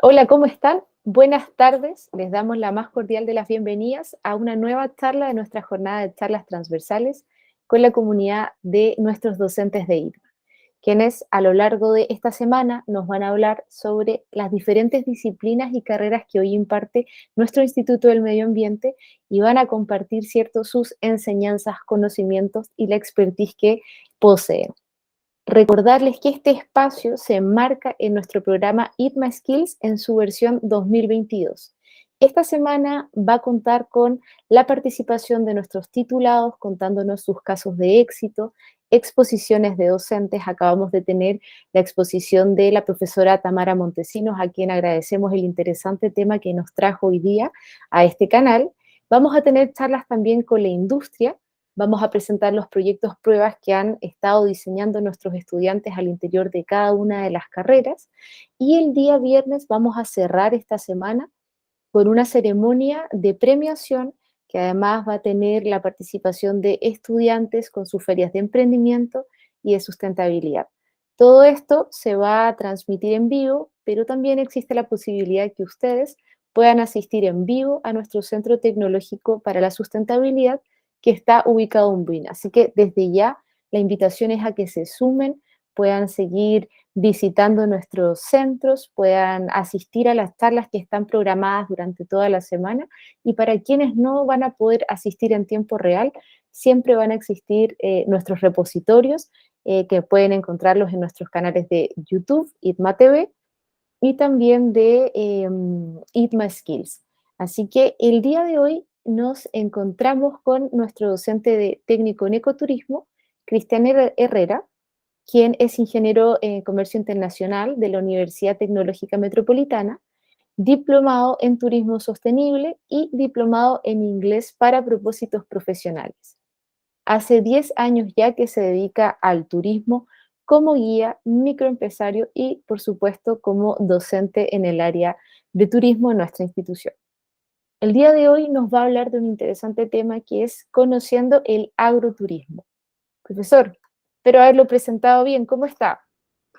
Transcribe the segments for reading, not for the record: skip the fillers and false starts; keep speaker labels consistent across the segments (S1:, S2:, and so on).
S1: Hola, ¿cómo están? Buenas tardes. Les damos la más cordial de las bienvenidas a una nueva charla de nuestra jornada de charlas transversales con la comunidad de nuestros docentes de ITMA, quienes a lo largo de esta semana nos van a hablar sobre las diferentes disciplinas y carreras que hoy imparte nuestro Instituto del Medio Ambiente y van a compartir, ¿cierto?, sus enseñanzas, conocimientos y la expertise que poseen. Recordarles que este espacio se enmarca en nuestro programa ITMA Skills en su versión 2022. Esta semana va a contar con la participación de nuestros titulados, contándonos sus casos de éxito, exposiciones de docentes. Acabamos de tener la exposición de la profesora Tamara Montesinos, a quien agradecemos el interesante tema que nos trajo hoy día a este canal. Vamos a tener charlas también con la industria. Vamos a presentar los proyectos pruebas que han estado diseñando nuestros estudiantes al interior de cada una de las carreras. Y el día viernes vamos a cerrar esta semana con una ceremonia de premiación que además va a tener la participación de estudiantes con sus ferias de emprendimiento y de sustentabilidad. Todo esto se va a transmitir en vivo, pero también existe la posibilidad de que ustedes puedan asistir en vivo a nuestro Centro Tecnológico para la Sustentabilidad, que está ubicado en Buin. Así que desde ya la invitación es a que se sumen, puedan seguir visitando nuestros centros, puedan asistir a las charlas que están programadas durante toda la semana, y para quienes no van a poder asistir en tiempo real, siempre van a existir nuestros repositorios que pueden encontrarlos en nuestros canales de YouTube, ITMA TV, y también de ITMA Skills. Así que el día de hoy nos encontramos con nuestro docente de técnico en ecoturismo, Cristian Herrera, quien es ingeniero en comercio internacional de la Universidad Tecnológica Metropolitana, diplomado en turismo sostenible y diplomado en inglés para propósitos profesionales. Hace 10 años ya que se dedica al turismo como guía, microempresario y, por supuesto, como docente en el área de turismo en nuestra institución. El día de hoy nos va a hablar de un interesante tema que es conociendo el agroturismo. Profesor, espero haberlo presentado bien. ¿Cómo está?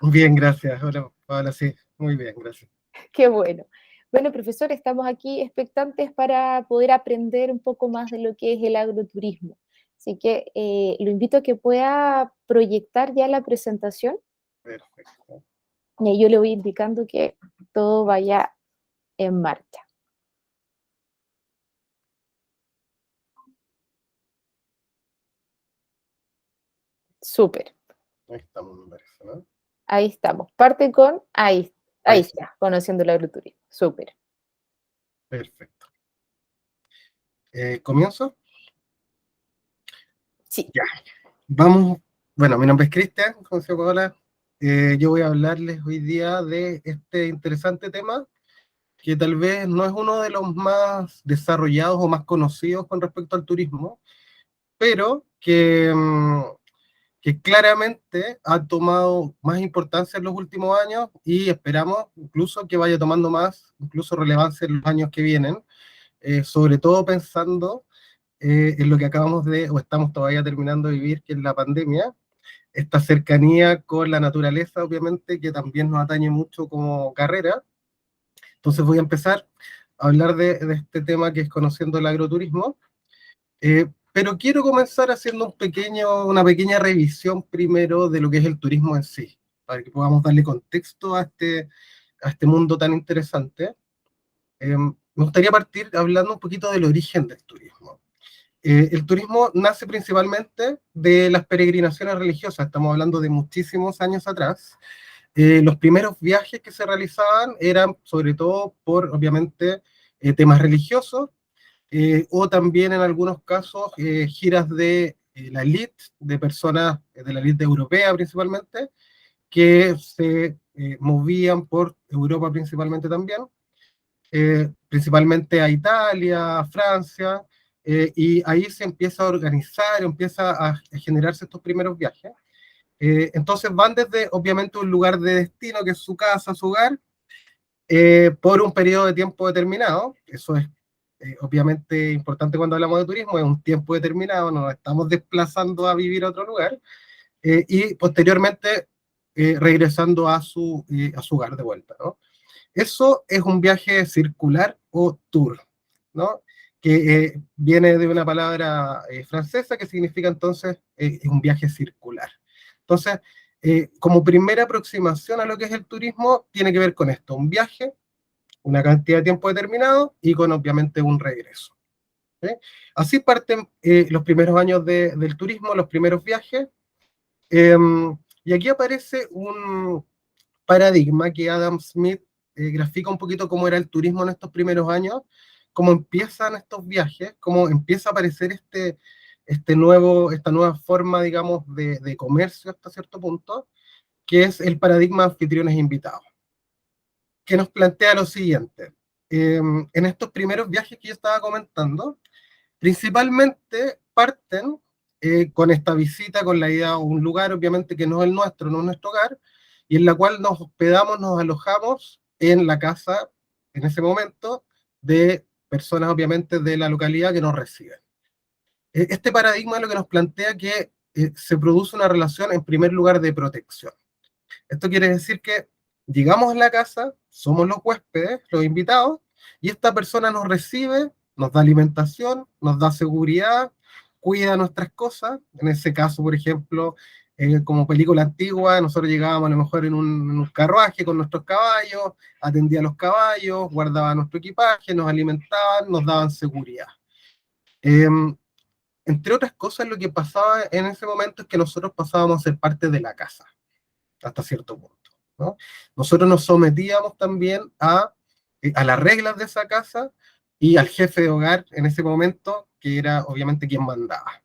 S2: Bien, gracias. Hola, sí, muy bien, gracias.
S1: Qué bueno. Bueno, profesor, estamos aquí expectantes para poder aprender un poco más de lo que es el agroturismo. Así que lo invito a que pueda proyectar ya la presentación.
S2: Perfecto.
S1: Y yo le voy indicando que todo vaya en marcha. Súper.
S2: Ahí estamos, me parece, ¿no?
S1: Ahí estamos. Parte con, ahí
S2: Ahí está,
S1: está, conociendo el agroturismo. Súper.
S2: perfecto. ¿Comienzo?
S1: Sí.
S2: Ya. Vamos. Bueno, mi nombre es Cristian, José Paola. Yo voy a hablarles hoy día de este interesante tema que tal vez no es uno de los más desarrollados o más conocidos con respecto al turismo, pero que claramente ha tomado más importancia en los últimos años y esperamos incluso que vaya tomando más, incluso relevancia en los años que vienen, sobre todo pensando en lo que acabamos de, o estamos todavía terminando de vivir, que es la pandemia, esta cercanía con la naturaleza, obviamente, que también nos atañe mucho como carrera. Entonces voy a empezar a hablar de este tema que es conociendo el agroturismo. Pero quiero comenzar haciendo una pequeña revisión primero de lo que es el turismo en sí, para que podamos darle contexto a este mundo tan interesante. Me gustaría partir hablando un poquito del origen del turismo. El turismo nace principalmente de las peregrinaciones religiosas, estamos hablando de muchísimos años atrás. Los primeros viajes que se realizaban eran sobre todo por, obviamente, temas religiosos, o también en algunos casos giras de la élite, de personas de la élite europea principalmente, que se movían por Europa principalmente también, principalmente a Italia, a Francia, y ahí se empieza a organizar, empieza a generarse estos primeros viajes. Entonces van desde, obviamente, un lugar de destino, que es su casa, su hogar, por un periodo de tiempo determinado. Eso es obviamente importante cuando hablamos de turismo, es un tiempo determinado, no nos estamos desplazando a vivir a otro lugar, y posteriormente regresando a su hogar de vuelta, ¿no? Eso es un viaje circular o tour, ¿no? Que viene de una palabra francesa que significa entonces un viaje circular. Entonces, como primera aproximación a lo que es el turismo, tiene que ver con esto, un viaje, una cantidad de tiempo determinado y con obviamente un regreso. ¿Sí? Así parten los primeros años del turismo, los primeros viajes, eh, y aquí aparece un paradigma que Adam Smith grafica un poquito cómo era el turismo en estos primeros años, cómo empiezan estos viajes, cómo empieza a aparecer esta nueva forma, digamos, de comercio hasta cierto punto, que es el paradigma anfitriones invitados, que nos plantea lo siguiente. En estos primeros viajes que yo estaba comentando, principalmente parten con esta visita, con la idea de un lugar, obviamente, que no es el nuestro, no es nuestro hogar, y en la cual nos hospedamos, nos alojamos en la casa, en ese momento, de personas, obviamente, de la localidad que nos reciben. Este paradigma es lo que nos plantea que se produce una relación, en primer lugar, de protección. Esto quiere decir que llegamos a la casa, somos los huéspedes, los invitados, y esta persona nos recibe, nos da alimentación, nos da seguridad, cuida nuestras cosas. En ese caso, por ejemplo, como película antigua, nosotros llegábamos a lo mejor en un carruaje con nuestros caballos, atendía a los caballos, guardaba nuestro equipaje, nos alimentaban, nos daban seguridad. Eh, Entre otras cosas, lo que pasaba en ese momento es que nosotros pasábamos a ser parte de la casa hasta cierto punto, ¿no? Nosotros nos sometíamos también a las reglas de esa casa y al jefe de hogar en ese momento, que era obviamente quien mandaba.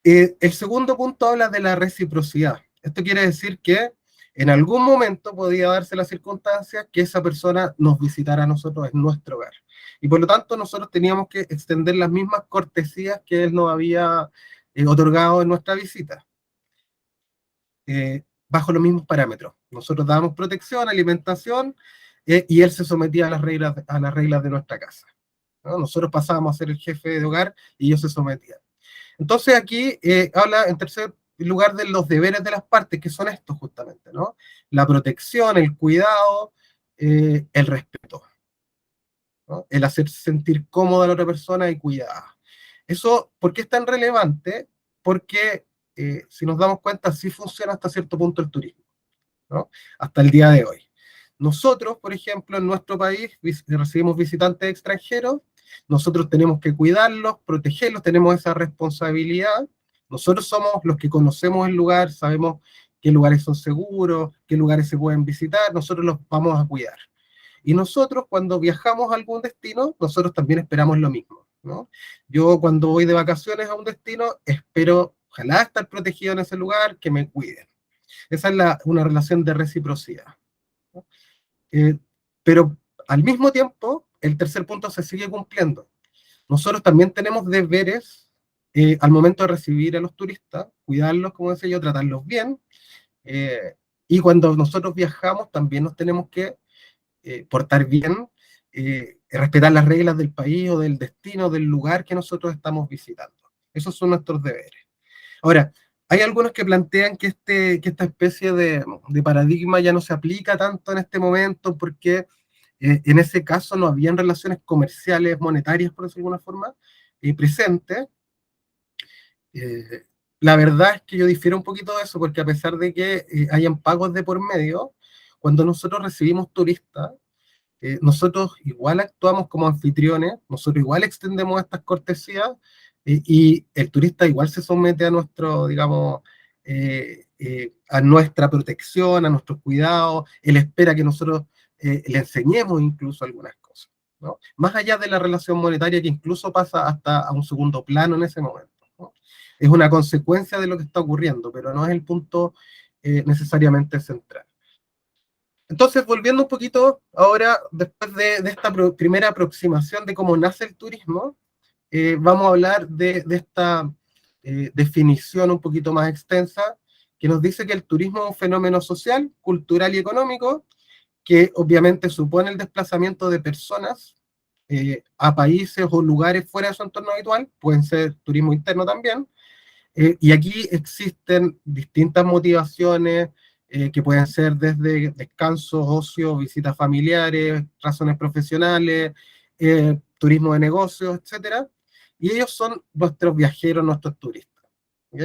S2: El segundo punto habla de la reciprocidad. Esto quiere decir que en algún momento podía darse la circunstancia que esa persona nos visitara a nosotros en nuestro hogar. Y por lo tanto nosotros teníamos que extender las mismas cortesías que él nos había otorgado en nuestra visita. Bajo los mismos parámetros. Nosotros dábamos protección, alimentación, y él se sometía a las reglas de nuestra casa, ¿no? Nosotros pasábamos a ser el jefe de hogar y ellos se sometían. Entonces aquí habla en tercer lugar de los deberes de las partes, que son estos justamente, ¿no? La protección, el cuidado, el respeto, ¿no? El hacer sentir cómoda a la otra persona y cuidada. Eso, ¿por qué es tan relevante? Porque si nos damos cuenta, sí funciona hasta cierto punto el turismo, ¿no? Hasta el día de hoy. Nosotros, por ejemplo, en nuestro país recibimos visitantes extranjeros, nosotros tenemos que cuidarlos, protegerlos, tenemos esa responsabilidad. Nosotros somos los que conocemos el lugar, sabemos qué lugares son seguros, qué lugares se pueden visitar, nosotros los vamos a cuidar. Y nosotros, cuando viajamos a algún destino, nosotros también esperamos lo mismo, ¿no? Yo cuando voy de vacaciones a un destino, espero, ojalá estar protegido en ese lugar, que me cuiden. Esa es una relación de reciprocidad, ¿no? Eh, pero al mismo tiempo, el tercer punto se sigue cumpliendo. Nosotros también tenemos deberes al momento de recibir a los turistas, cuidarlos, como decía yo, tratarlos bien. eh, y cuando nosotros viajamos, también nos tenemos que portar bien, respetar las reglas del país o del destino, del lugar que nosotros estamos visitando. Esos son nuestros deberes. Ahora, hay algunos que plantean que esta especie de paradigma ya no se aplica tanto en este momento porque en ese caso no habían relaciones comerciales, monetarias, por decirlo de alguna forma, presentes. Eh, la verdad es que yo difiero un poquito de eso porque a pesar de que hayan pagos de por medio, cuando nosotros recibimos turistas, nosotros igual actuamos como anfitriones, nosotros igual extendemos estas cortesías y el turista igual se somete a nuestro, digamos, a nuestra protección, a nuestros cuidados, él espera que nosotros le enseñemos incluso algunas cosas, ¿no? Más allá de la relación monetaria que incluso pasa hasta a un segundo plano en ese momento, ¿no? Es una consecuencia de lo que está ocurriendo, pero no es el punto necesariamente central. Entonces, volviendo un poquito ahora, después de esta primera aproximación de cómo nace el turismo, vamos a hablar de esta definición un poquito más extensa, que nos dice que el turismo es un fenómeno social, cultural y económico, que obviamente supone el desplazamiento de personas a países o lugares fuera de su entorno habitual, pueden ser turismo interno también, Y aquí existen distintas motivaciones que pueden ser desde descanso, ocio, visitas familiares, razones profesionales, turismo de negocios, etcétera. Y ellos son nuestros viajeros, nuestros turistas, ¿ok?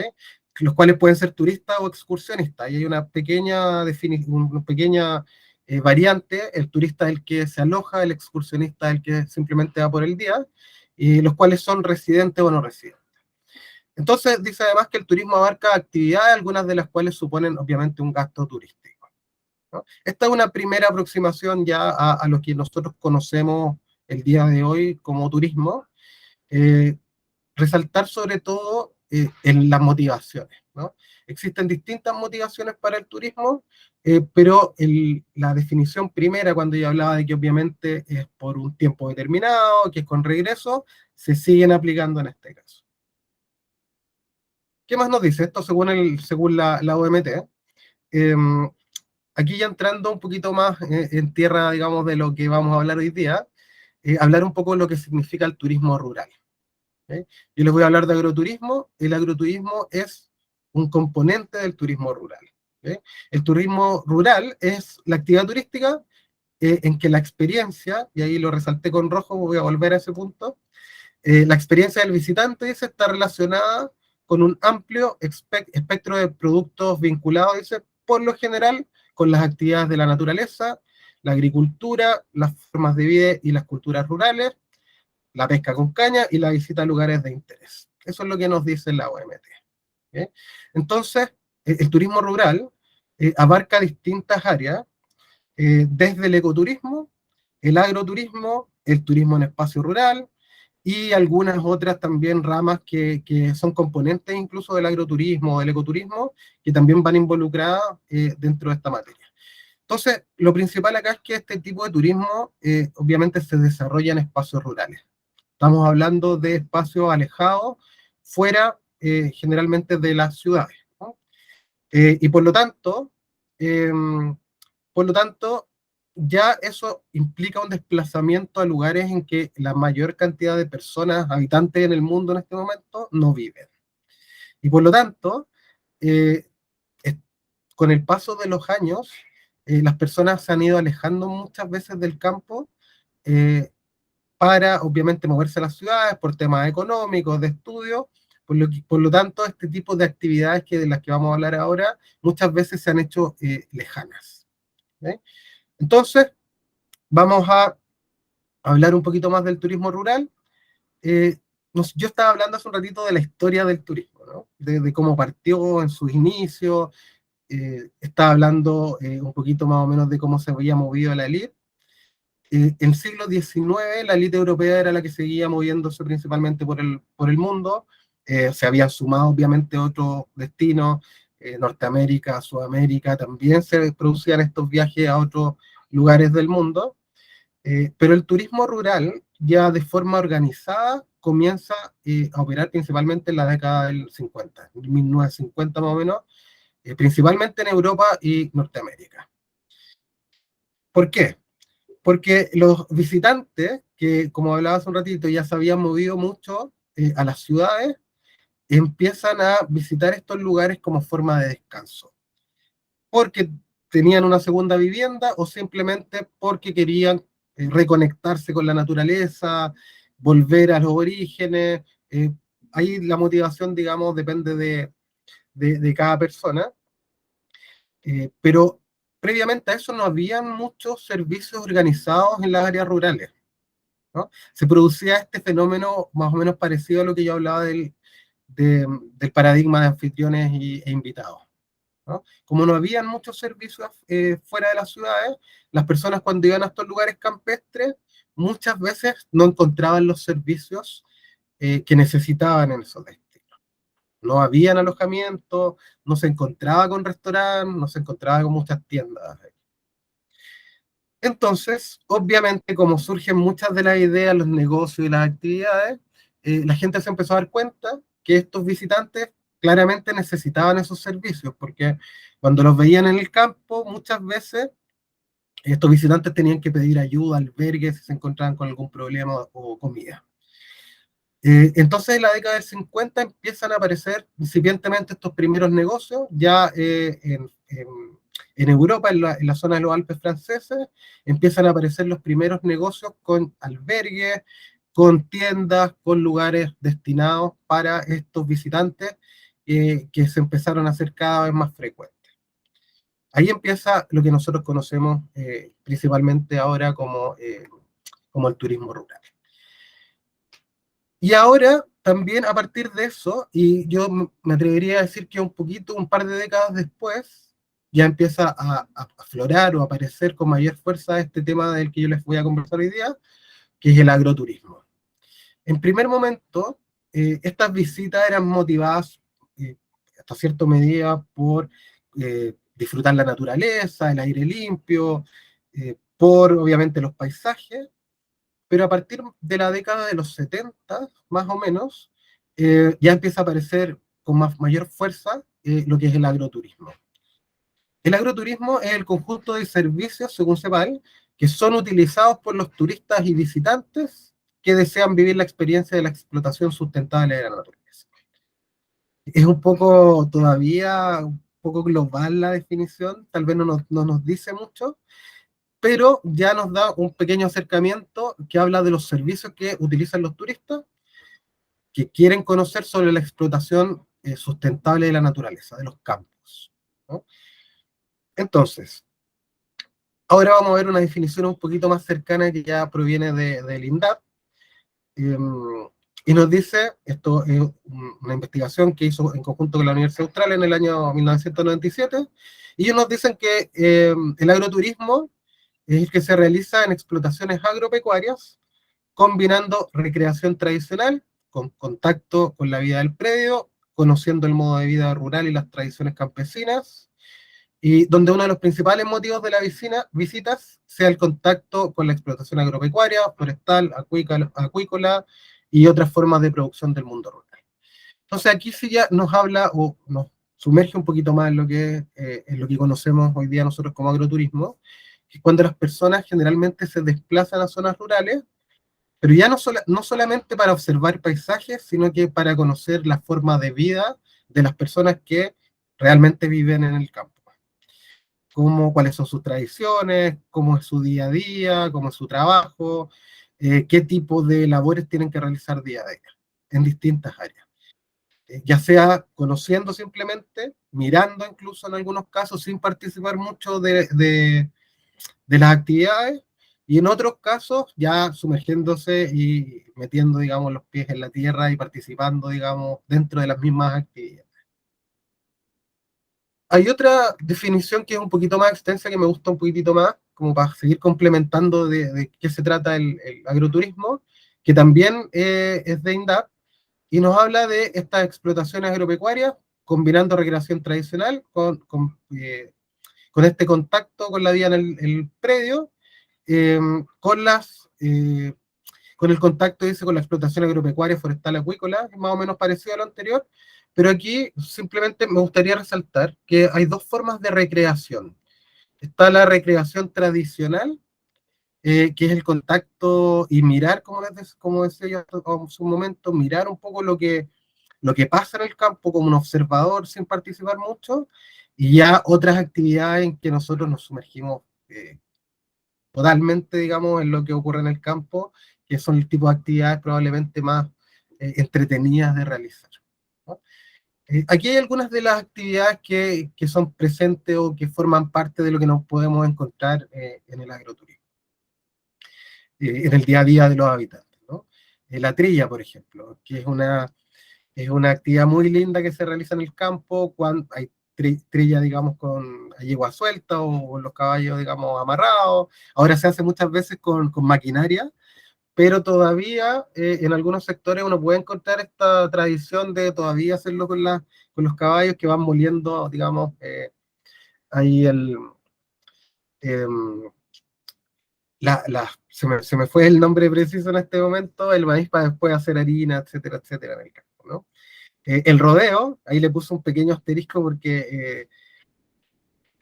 S2: Los cuales pueden ser turistas o excursionistas. Y hay una pequeña una pequeña variante: el turista es el que se aloja, el excursionista es el que simplemente va por el día, y los cuales son residentes o no residentes. Entonces, dice además que el turismo abarca actividades, algunas de las cuales suponen obviamente un gasto turístico, ¿no? Esta es una primera aproximación ya a lo que nosotros conocemos el día de hoy como turismo. Eh, Resaltar sobre todo en las motivaciones, ¿no? Existen distintas motivaciones para el turismo, pero la definición primera, cuando yo hablaba de que obviamente es por un tiempo determinado, que es con regreso, se siguen aplicando en este caso. ¿Qué más nos dice esto según la OMT? Eh, Aquí ya entrando un poquito más en tierra, digamos, de lo que vamos a hablar hoy día, hablar un poco de lo que significa el turismo rural. ¿Ok? Yo les voy a hablar de agroturismo. El agroturismo es un componente del turismo rural. ¿Ok? El turismo rural es la actividad turística en que la experiencia, y ahí lo resalté con rojo, voy a volver a ese punto, la experiencia del visitante, dice, está relacionada con un amplio espectro de productos vinculados, dice, por lo general, con las actividades de la naturaleza, la agricultura, las formas de vida y las culturas rurales, la pesca con caña y la visita a lugares de interés. Eso es lo que nos dice la OMT. ¿Okay? Entonces, el turismo rural abarca distintas áreas, desde el ecoturismo, el agroturismo, el turismo en espacio rural, y algunas otras también ramas que son componentes incluso del agroturismo o del ecoturismo, que también van involucradas dentro de esta materia. Entonces, lo principal acá es que este tipo de turismo obviamente se desarrolla en espacios rurales. Estamos hablando de espacios alejados, fuera generalmente de las ciudades, ¿no? Y eh, por lo tanto, ya eso implica un desplazamiento a lugares en que la mayor cantidad de personas, habitantes en el mundo en este momento, no viven. Y por lo tanto, eh, es- con el paso de los años, las personas se han ido alejando muchas veces del campo para, obviamente, moverse a las ciudades por temas económicos, de estudio. Por lo tanto, este tipo de actividades de las que vamos a hablar ahora, muchas veces se han hecho lejanas. ¿Eh? Entonces, vamos a hablar un poquito más del turismo rural. Eh, yo estaba hablando hace un ratito de la historia del turismo, ¿no? De cómo partió en sus inicios. Estaba hablando un poquito más o menos de cómo se había movido la élite. En el siglo XIX, la élite europea era la que seguía moviéndose principalmente por el mundo. Se habían sumado, obviamente, otros destinos, Norteamérica, Sudamérica, también se producían estos viajes a otros lugares del mundo. Pero el turismo rural, ya de forma organizada, comienza a operar principalmente en la década del 50, 1950 más o menos, principalmente en Europa y Norteamérica. ¿Por qué? Porque los visitantes, que como hablaba hace un ratito, ya se habían movido mucho a las ciudades, empiezan a visitar estos lugares como forma de descanso, porque tenían una segunda vivienda o simplemente porque querían reconectarse con la naturaleza, volver a los orígenes. Ahí la motivación, digamos, depende de cada persona, pero previamente a eso no habían muchos servicios organizados en las áreas rurales, ¿no? Se producía este fenómeno más o menos parecido a lo que yo hablaba del paradigma de anfitriones e invitados, ¿no? Como no habían muchos servicios fuera de las ciudades, las personas cuando iban a estos lugares campestres muchas veces no encontraban los servicios que necesitaban en esos destinos. No habían alojamiento, no se encontraba con restaurantes, no se encontraba con muchas tiendas. Entonces, obviamente, como surgen muchas de las ideas, los negocios y las actividades, la gente se empezó a dar cuenta que estos visitantes claramente necesitaban esos servicios, porque cuando los veían en el campo, muchas veces estos visitantes tenían que pedir ayuda, albergues, si se encontraban con algún problema o comida. Entonces, en la década del 50 empiezan a aparecer incipientemente estos primeros negocios, ya en Europa, en la zona de los Alpes franceses, empiezan a aparecer los primeros negocios con albergues, con tiendas, con lugares destinados para estos visitantes que se empezaron a hacer cada vez más frecuentes. Ahí empieza lo que nosotros conocemos principalmente ahora como el turismo rural. Y ahora también a partir de eso, y yo me atrevería a decir que un par de décadas después, ya empieza a aflorar o a aparecer con mayor fuerza este tema del que yo les voy a conversar hoy día, que es el agroturismo. En primer momento, estas visitas eran motivadas hasta cierta medida por disfrutar la naturaleza, el aire limpio, por obviamente los paisajes, pero a partir de la década de los 70, más o menos, ya empieza a aparecer con mayor fuerza lo que es el agroturismo. El agroturismo es el conjunto de servicios, según CEPAL, que son utilizados por los turistas y visitantes que desean vivir la experiencia de la explotación sustentable de la naturaleza. Es un poco todavía, un poco global la definición, tal vez no nos dice mucho, pero ya nos da un pequeño acercamiento que habla de los servicios que utilizan los turistas que quieren conocer sobre la explotación sustentable de la naturaleza, de los campos, ¿no? Entonces, ahora vamos a ver una definición un poquito más cercana que ya proviene del INDAP, y nos dice, esto es una investigación que hizo en conjunto con la Universidad Austral en el año 1997, y ellos nos dicen que el agroturismo es el que se realiza en explotaciones agropecuarias, combinando recreación tradicional con contacto con la vida del predio, conociendo el modo de vida rural y las tradiciones campesinas, y donde uno de los principales motivos de las visitas sea el contacto con la explotación agropecuaria, forestal, acuícola y otras formas de producción del mundo rural. Entonces aquí sí ya nos habla o nos sumerge un poquito más en lo que conocemos hoy día nosotros como agroturismo, que es cuando las personas generalmente se desplazan a zonas rurales, pero ya no solamente para observar paisajes, sino que para conocer la forma de vida de las personas que realmente viven en el campo. Cuáles son sus tradiciones, cómo es su día a día, cómo es su trabajo, qué tipo de labores tienen que realizar día a día en distintas áreas. Ya sea conociendo simplemente, mirando incluso en algunos casos sin participar mucho de las actividades, y en otros casos ya sumergiéndose y metiendo, digamos, los pies en la tierra y participando, digamos, dentro de las mismas actividades. Hay otra definición que es un poquito más extensa, que me gusta un poquitito más, como para seguir complementando de qué se trata el agroturismo, que también es de INDAP, y nos habla de estas explotaciones agropecuarias, combinando recreación tradicional con este contacto con la vida en el predio, eh, con las con el contacto, dice, con la explotación agropecuaria, forestal, acuícola, más o menos parecido a lo anterior, pero aquí simplemente me gustaría resaltar que hay dos formas de recreación. Está la recreación tradicional, que es el contacto y mirar, como decía yo hace un momento, mirar un poco lo que pasa en el campo como un observador sin participar mucho, y ya otras actividades en que nosotros nos sumergimos totalmente, digamos, en lo que ocurre en el campo, que son el tipo de actividades probablemente más entretenidas de realizar, ¿no? Aquí hay algunas de las actividades que son presentes o que forman parte de lo que nos podemos encontrar en el agroturismo, en el día a día de los habitantes, ¿no? La trilla, por ejemplo, que es una actividad muy linda que se realiza en el campo cuando hay trilla, digamos, con yegua suelta o los caballos, digamos, amarrados. Ahora se hace muchas veces con maquinaria, pero todavía en algunos sectores uno puede encontrar esta tradición de todavía hacerlo con los caballos que van moliendo, digamos, ahí em, se me fue el nombre preciso en este momento, el maíz para después hacer harina, etcétera, etcétera, en el campo, ¿no? El rodeo, ahí le puse un pequeño asterisco porque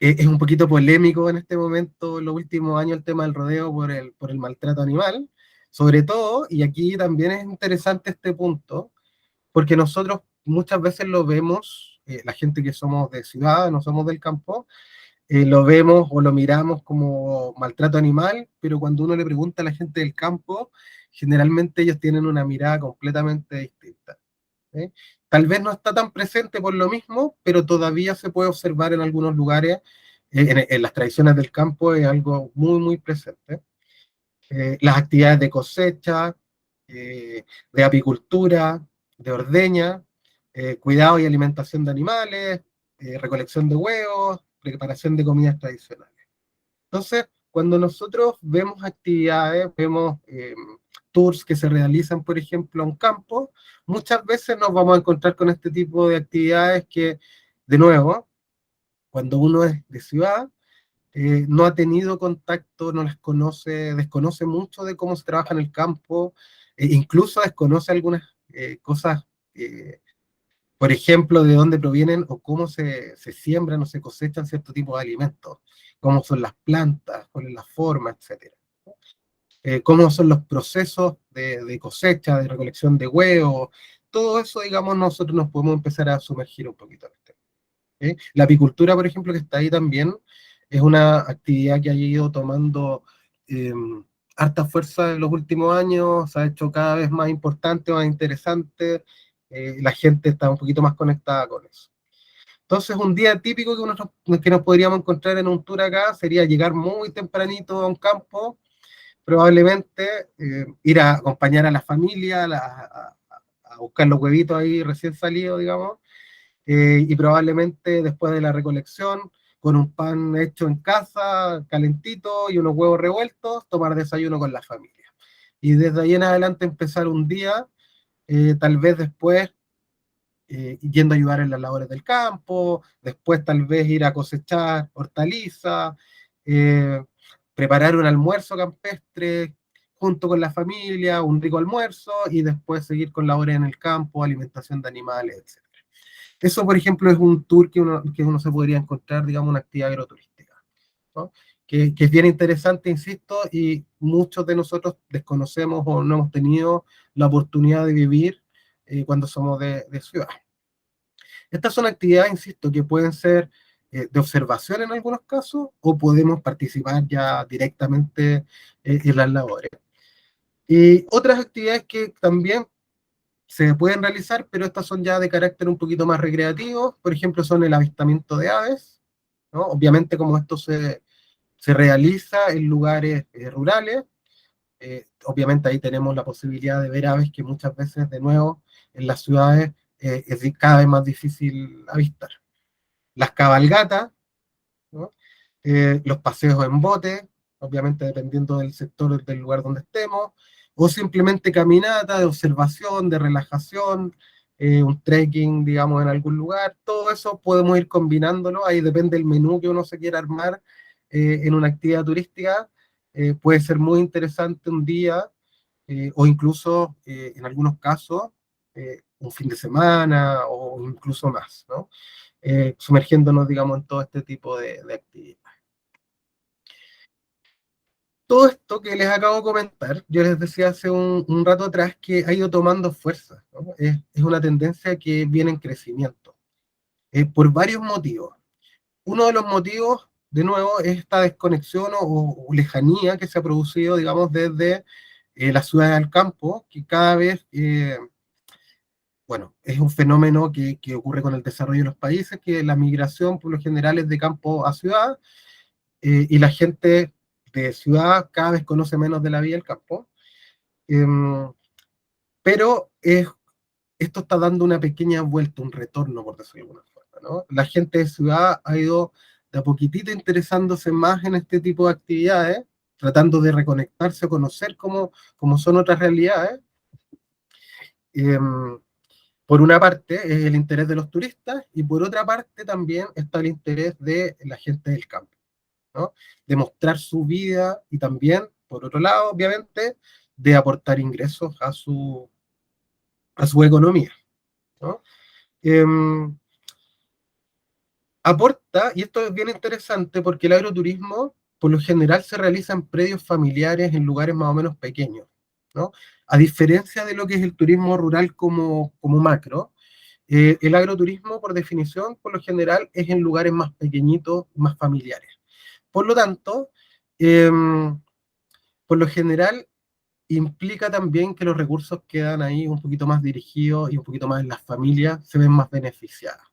S2: es un poquito polémico en este momento, en los últimos años, el tema del rodeo por el maltrato animal. Sobre todo, y aquí también es interesante este punto, porque nosotros muchas veces lo vemos, la gente que somos de ciudad, no somos del campo, lo vemos o lo miramos como maltrato animal, pero cuando uno le pregunta a la gente del campo, generalmente ellos tienen una mirada completamente distinta. ¿Sí? Tal vez no está tan presente por lo mismo, pero todavía se puede observar en algunos lugares, en las tradiciones del campo es algo muy, muy presente. Las actividades de cosecha, de apicultura, de ordeña, cuidado y alimentación de animales, recolección de huevos, preparación de comidas tradicionales. Entonces, cuando nosotros vemos actividades, vemos tours que se realizan, por ejemplo, a un campo, muchas veces nos vamos a encontrar con este tipo de actividades que, de nuevo, cuando uno es de ciudad, no ha tenido contacto, no las conoce, desconoce mucho de cómo se trabaja en el campo, incluso desconoce algunas cosas, eh, por ejemplo, de dónde provienen o cómo se siembran o se cosechan cierto tipo de alimentos, cómo son las plantas, cuál es la forma, etcétera. Cómo son los procesos de cosecha, de recolección de huevos, todo eso, digamos, nosotros nos podemos empezar a sumergir un poquito en este. La apicultura, por ejemplo, que está ahí también, es una actividad que ha ido tomando eh, harta fuerza en los últimos años, se ha hecho cada vez más importante, más interesante, la gente está un poquito más conectada con eso. Entonces, un día típico que nos podríamos encontrar en un tour acá sería llegar muy tempranito a un campo, probablemente ir a acompañar a la familia, a buscar los huevitos ahí recién salidos, digamos, y probablemente después de la recolección, con un pan hecho en casa, calentito y unos huevos revueltos, tomar desayuno con la familia. Y desde ahí en adelante empezar un día, tal vez después yendo a ayudar en las labores del campo, después tal vez ir a cosechar hortalizas, eh, preparar un almuerzo campestre junto con la familia, un rico almuerzo, y después seguir con labores en el campo, alimentación de animales, etc. Eso, por ejemplo, es un tour que uno se podría encontrar, digamos, una actividad agroturística, ¿no? Que es bien interesante, insisto, y muchos de nosotros desconocemos o no hemos tenido la oportunidad de vivir cuando somos de ciudad. Estas son actividades, insisto, que pueden ser de observación en algunos casos o podemos participar ya directamente en las labores. Y otras actividades que también se pueden realizar, pero estas son ya de carácter un poquito más recreativo, por ejemplo, son el avistamiento de aves, ¿no? Obviamente como esto se realiza en lugares rurales, obviamente ahí tenemos la posibilidad de ver aves que muchas veces, de nuevo, en las ciudades es cada vez más difícil avistar. Las cabalgatas, ¿no? Los paseos en bote, obviamente dependiendo del sector del lugar donde estemos, o simplemente caminata de observación, de relajación, un trekking, digamos, en algún lugar, todo eso podemos ir combinándolo, ahí depende del menú que uno se quiera armar en una actividad turística, puede ser muy interesante un día, o incluso en algunos casos un fin de semana o incluso más, ¿no? Sumergiéndonos, digamos, en todo este tipo de actividades. Todo esto que les acabo de comentar, yo les decía hace un rato atrás que ha ido tomando fuerza, ¿no? Es una tendencia que viene en crecimiento, por varios motivos. Uno de los motivos, de nuevo, es esta desconexión o lejanía que se ha producido, digamos, desde la ciudad al campo, que cada vez, bueno, es un fenómeno que ocurre con el desarrollo de los países, que la migración por lo general es de campo a ciudad, y la gente de ciudad cada vez conoce menos de la vida del campo. Em, pero esto está dando una pequeña vuelta, un retorno, por decirlo de alguna forma, ¿no? La gente de ciudad ha ido de a poquitito interesándose más en este tipo de actividades, tratando de reconectarse, conocer cómo son otras realidades. Em, por una parte es el interés de los turistas y por otra parte también está el interés de la gente del campo, ¿no? De mostrar su vida y también, por otro lado, obviamente, de aportar ingresos a su economía, ¿no? Eh, aporta, y esto es bien interesante porque el agroturismo por lo general se realiza en predios familiares en lugares más o menos pequeños. ¿no? A diferencia de lo que es el turismo rural como macro, el agroturismo, por definición, por lo general, es en lugares más pequeñitos, más familiares. Por lo tanto, por lo general, implica también que los recursos quedan ahí un poquito más dirigidos y un poquito más en las familias se ven más beneficiadas,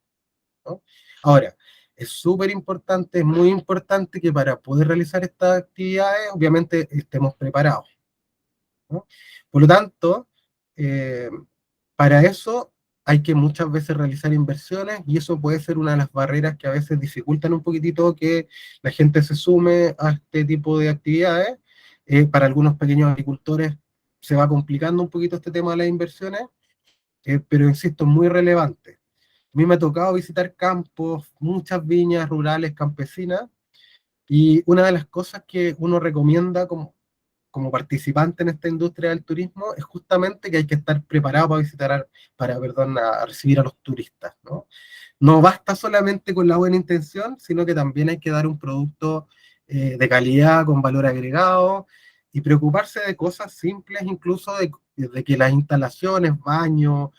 S2: ¿no? Ahora, es súper importante, es muy importante que para poder realizar estas actividades, obviamente, estemos preparados, ¿no? Por lo tanto, eh, para eso hay que muchas veces realizar inversiones y eso puede ser una de las barreras que a veces dificultan un poquitito que la gente se sume a este tipo de actividades. Para algunos pequeños agricultores se va complicando un poquito este tema de las inversiones, pero insisto, es muy relevante. A mí me ha tocado visitar campos, muchas viñas rurales, campesinas, y una de las cosas que uno recomienda como participante en esta industria del turismo es justamente que hay que estar preparado para visitar, perdón, a recibir a los turistas, ¿no? No basta solamente con la buena intención, sino que también hay que dar un producto de calidad, con valor agregado, y preocuparse de cosas simples, incluso de que las instalaciones, baños,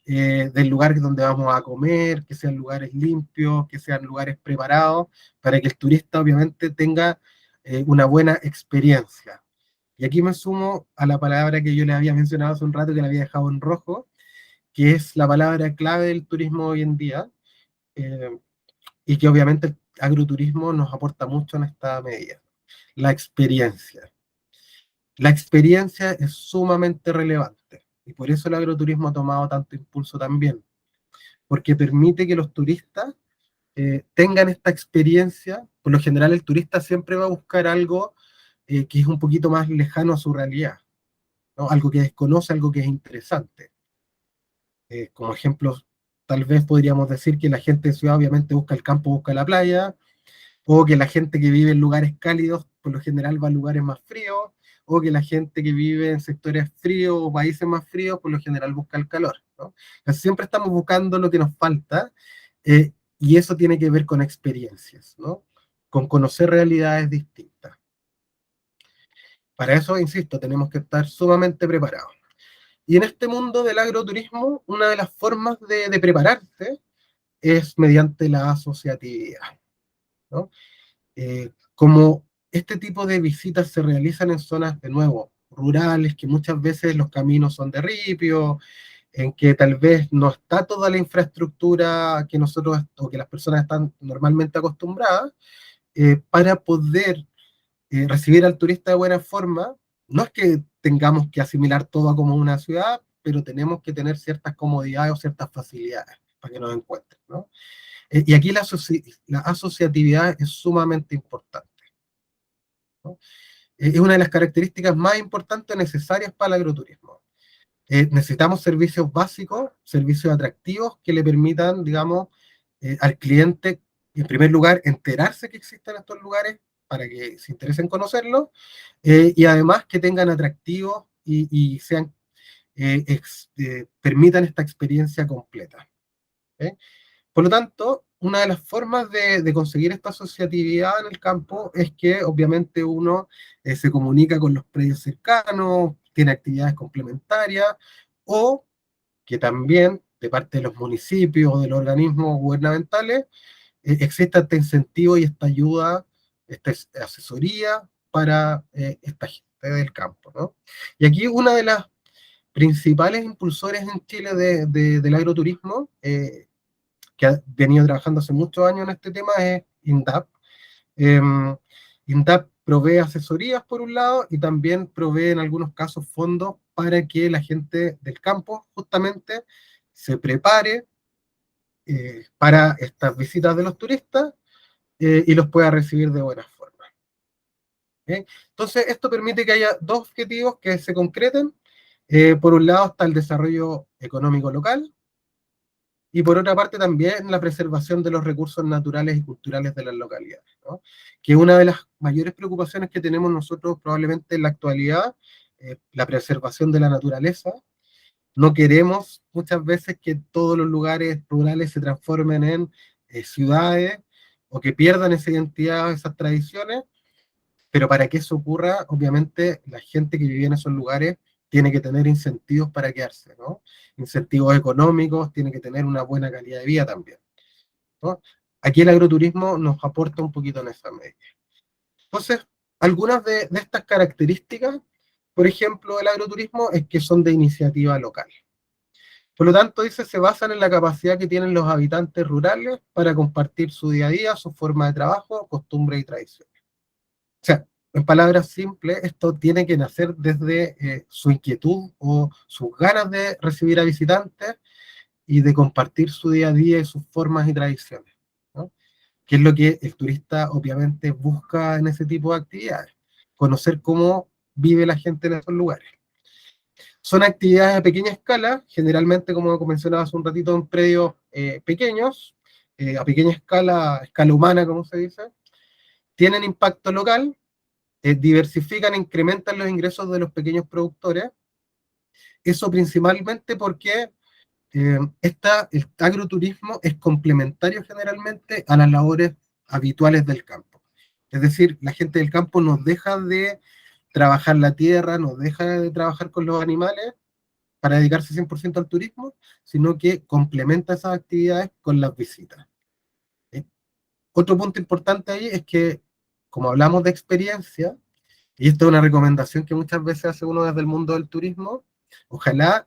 S2: del lugar donde vamos a comer, que sean lugares limpios, que sean lugares preparados, para que el turista obviamente tenga una buena experiencia. Y aquí me sumo a la palabra que yo le había mencionado hace un rato, que la había dejado en rojo, que es la palabra clave del turismo hoy en día, eh, y que obviamente el agroturismo nos aporta mucho en esta medida, la experiencia. La experiencia es sumamente relevante, y por eso el agroturismo ha tomado tanto impulso también, porque permite que los turistas tengan esta experiencia. Por lo general el turista siempre va a buscar algo que es un poquito más lejano a su realidad, ¿no? Algo que desconoce, algo que es interesante. Como ejemplo, tal vez podríamos decir que la gente de ciudad obviamente busca el campo, busca la playa, o que la gente que vive en lugares cálidos por lo general va a lugares más fríos, o que la gente que vive en sectores fríos o países más fríos por lo general busca el calor, ¿no? Entonces, siempre estamos buscando lo que nos falta, y eso tiene que ver con experiencias, ¿no? Con conocer realidades distintas. Para eso, insisto, tenemos que estar sumamente preparados. Y en este mundo del agroturismo, una de las formas de prepararse es mediante la asociatividad, ¿no? Como este tipo de visitas se realizan en zonas, de nuevo, rurales, que muchas veces los caminos son de ripio, en que tal vez no está toda la infraestructura que nosotros o que las personas están normalmente acostumbradas, para poder recibir al turista de buena forma. No es que tengamos que asimilar todo a como una ciudad, pero tenemos que tener ciertas comodidades o ciertas facilidades para que nos encuentren, ¿no? Y aquí la asociatividad es sumamente importante, ¿no? Es una de las características más importantes necesarias para el agroturismo. Necesitamos servicios básicos, servicios atractivos que le permitan, digamos, al cliente, en primer lugar, enterarse que existen estos lugares para que se interese en conocerlos, y además que tengan atractivos y sean, permitan esta experiencia completa, ¿eh? Por lo tanto, una de las formas de conseguir esta asociatividad en el campo es que obviamente uno se comunica con los predios cercanos, tiene actividades complementarias, o que también de parte de los municipios o de los organismos gubernamentales exista este incentivo y esta ayuda, esta asesoría para esta gente del campo, ¿no? Y aquí una de las principales impulsores en Chile del agroturismo, que ha venido trabajando hace muchos años en este tema, es INDAP. Eh, INDAP provee asesorías por un lado y también provee en algunos casos fondos para que la gente del campo justamente se prepare para estas visitas de los turistas, y los pueda recibir de buena forma. ¿Okay? Entonces, esto permite que haya dos objetivos que se concreten. Por un lado está el desarrollo económico local, y por otra parte también la preservación de los recursos naturales y culturales de las localidades, ¿no? Que una de las mayores preocupaciones que tenemos nosotros probablemente en la actualidad, la preservación de la naturaleza. No queremos muchas veces que todos los lugares rurales se transformen en ciudades, o que pierdan esa identidad, esas tradiciones, pero para que eso ocurra, obviamente la gente que vive en esos lugares tiene que tener incentivos para quedarse, ¿no? Incentivos económicos, tiene que tener una buena calidad de vida también, ¿no? Aquí el agroturismo nos aporta un poquito en esa medida. Entonces, algunas de estas características, por ejemplo, del agroturismo es que son de iniciativa local. Por lo tanto, dice, se basan en la capacidad que tienen los habitantes rurales para compartir su día a día, su forma de trabajo, costumbres y tradiciones. O sea, en palabras simples, esto tiene que nacer desde su inquietud o sus ganas de recibir a visitantes y de compartir su día a día y sus formas y tradiciones, ¿no? Que es lo que el turista obviamente busca en ese tipo de actividades, conocer cómo vive la gente en esos lugares. Son actividades de pequeña escala, generalmente, como mencionaba hace un ratito, en predios pequeños, a pequeña escala, escala humana, como se dice, tienen impacto local, diversifican, incrementan los ingresos de los pequeños productores, eso principalmente porque el agroturismo es complementario generalmente a las labores habituales del campo. Es decir, la gente del campo nos deja de trabajar la tierra, nos deja de trabajar con los animales para dedicarse 100% al turismo, sino que complementa esas actividades con las visitas. ¿Sí? Otro punto importante ahí es que, como hablamos de experiencia, y esto es una recomendación que muchas veces hace uno desde el mundo del turismo, ojalá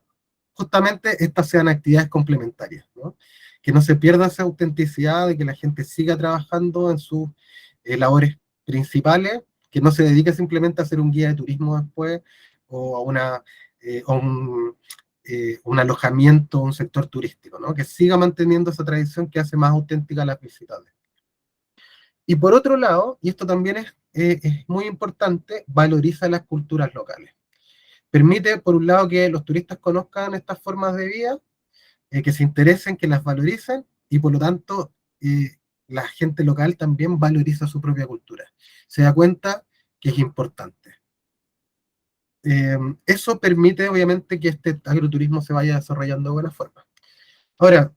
S2: justamente estas sean actividades complementarias, ¿no? Que no se pierda esa autenticidad de que la gente siga trabajando en sus labores principales, que no se dedique simplemente a hacer un guía de turismo después o a un alojamiento, un sector turístico, ¿no? Que siga manteniendo esa tradición que hace más auténtica las visitas. Y por otro lado, y esto también es muy importante, valoriza las culturas locales. Permite, por un lado, que los turistas conozcan estas formas de vida, que se interesen, que las valoricen, y por lo tanto, la gente local también valoriza su propia cultura. Se da cuenta que es importante. Eso permite, obviamente, que este agroturismo se vaya desarrollando de buena forma. Ahora,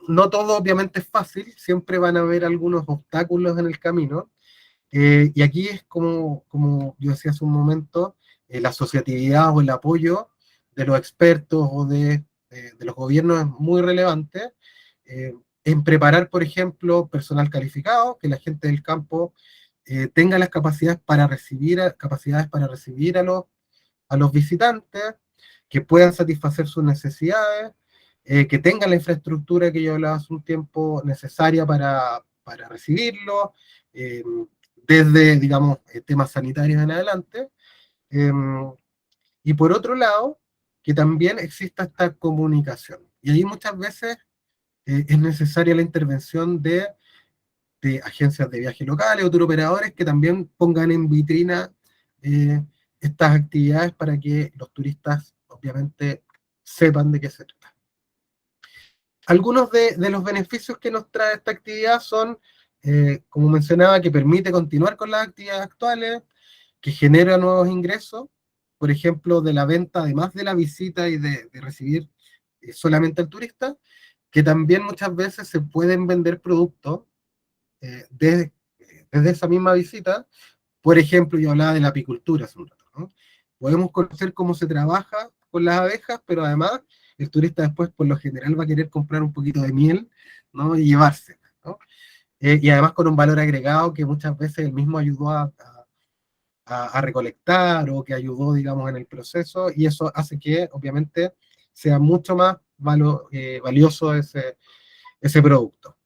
S2: no todo obviamente es fácil, siempre van a haber algunos obstáculos en el camino, y aquí es como yo decía hace un momento, la asociatividad o el apoyo de los expertos o de los gobiernos es muy relevante, en preparar, por ejemplo, personal calificado, que la gente del campo tenga las capacidades para recibir a los visitantes, que puedan satisfacer sus necesidades, que tengan la infraestructura que yo hablaba hace un tiempo necesaria para recibirlo, desde, digamos, temas sanitarios en adelante. Eh, y por otro lado, que también exista esta comunicación. Y ahí muchas veces es necesaria la intervención de agencias de viaje locales o turoperadores que también pongan en vitrina eh, estas actividades para que los turistas obviamente sepan de qué se trata. Algunos de los beneficios que nos trae esta actividad son, como mencionaba, que permite continuar con las actividades actuales, que genera nuevos ingresos, por ejemplo, de la venta, además de la visita y de recibir solamente al turista, que también muchas veces se pueden vender productos desde esa misma visita. Por ejemplo, yo hablaba de la apicultura hace un rato, ¿no? Podemos conocer cómo se trabaja con las abejas, pero además el turista después por lo general va a querer comprar un poquito de miel, ¿no? Y llevarse, ¿no? Y además con un valor agregado que muchas veces él mismo ayudó a recolectar o que ayudó, digamos, en el proceso, y eso hace que obviamente sea mucho más valioso ese producto.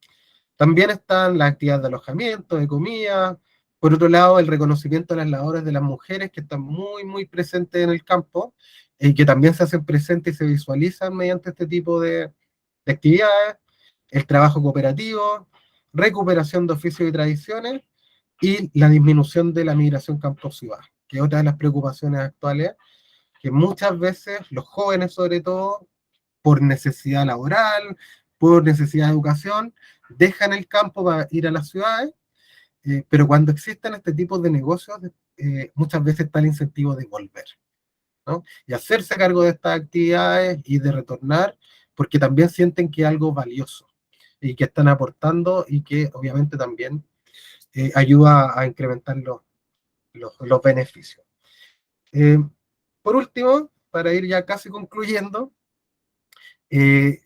S2: También están las actividades de alojamiento, de comida. Por otro lado, el reconocimiento de las labores de las mujeres que están muy, muy presentes en el campo y que también se hacen presentes y se visualizan mediante este tipo de actividades. El trabajo cooperativo, recuperación de oficios y tradiciones y la disminución de la migración campo-ciudad, que es otra de las preocupaciones actuales, que muchas veces los jóvenes, sobre todo, por necesidad laboral, por necesidad de educación, dejan el campo para ir a las ciudades, pero cuando existen este tipo de negocios, muchas veces está el incentivo de volver, ¿no? Y hacerse cargo de estas actividades y de retornar, porque también sienten que es algo valioso y que están aportando y que obviamente también ayuda a incrementar los beneficios. Eh, por último, para ir ya casi concluyendo,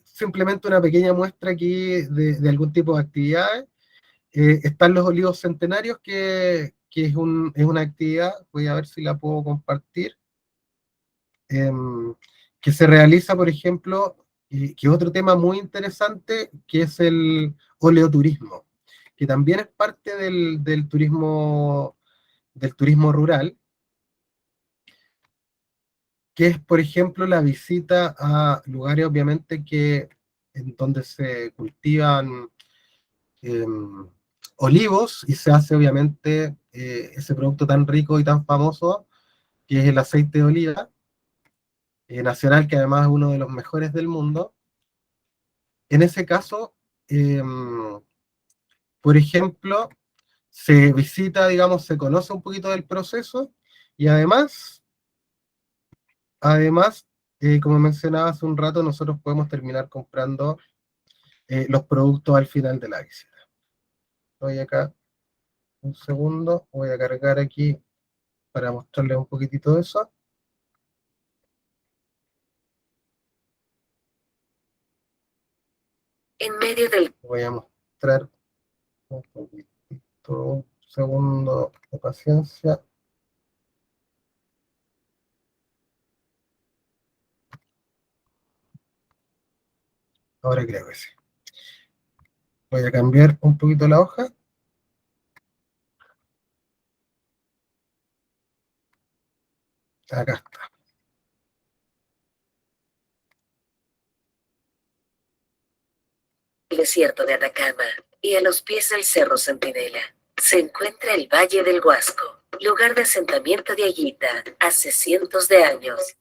S2: simplemente una pequeña muestra aquí de algún tipo de actividades. Están los olivos centenarios, que es una actividad, voy a ver si la puedo compartir, em, que se realiza, por ejemplo, que es otro tema muy interesante, que es el oleoturismo, que también es parte del turismo rural, que es, por ejemplo, la visita a lugares, obviamente, en donde se cultivan em, olivos y se hace, obviamente, ese producto tan rico y tan famoso, que es el aceite de oliva nacional, que además es uno de los mejores del mundo. En ese caso, em, por ejemplo, se visita, digamos, se conoce un poquito del proceso y además, como mencionaba hace un rato, nosotros podemos terminar comprando los productos al final de la visita. Voy acá un segundo, voy a cargar aquí para mostrarles un poquitito de eso. En medio del... Voy a mostrar un poquitito, un segundo de paciencia. Ahora creo que sí. Voy a cambiar un poquito la hoja. Acá está. El desierto de Atacama y a los pies del Cerro Centinela se encuentra el Valle del Huasco, lugar de asentamiento de Aguita hace cientos de años.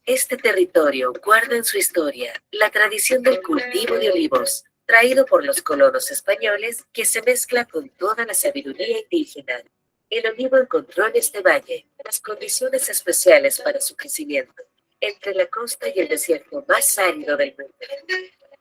S2: Este territorio guarda en su historia la tradición del cultivo de olivos, traído por los colonos españoles, que se mezcla con toda la sabiduría indígena. El olivo encontró en este valle las condiciones especiales para su crecimiento, entre la costa y el desierto más árido del mundo.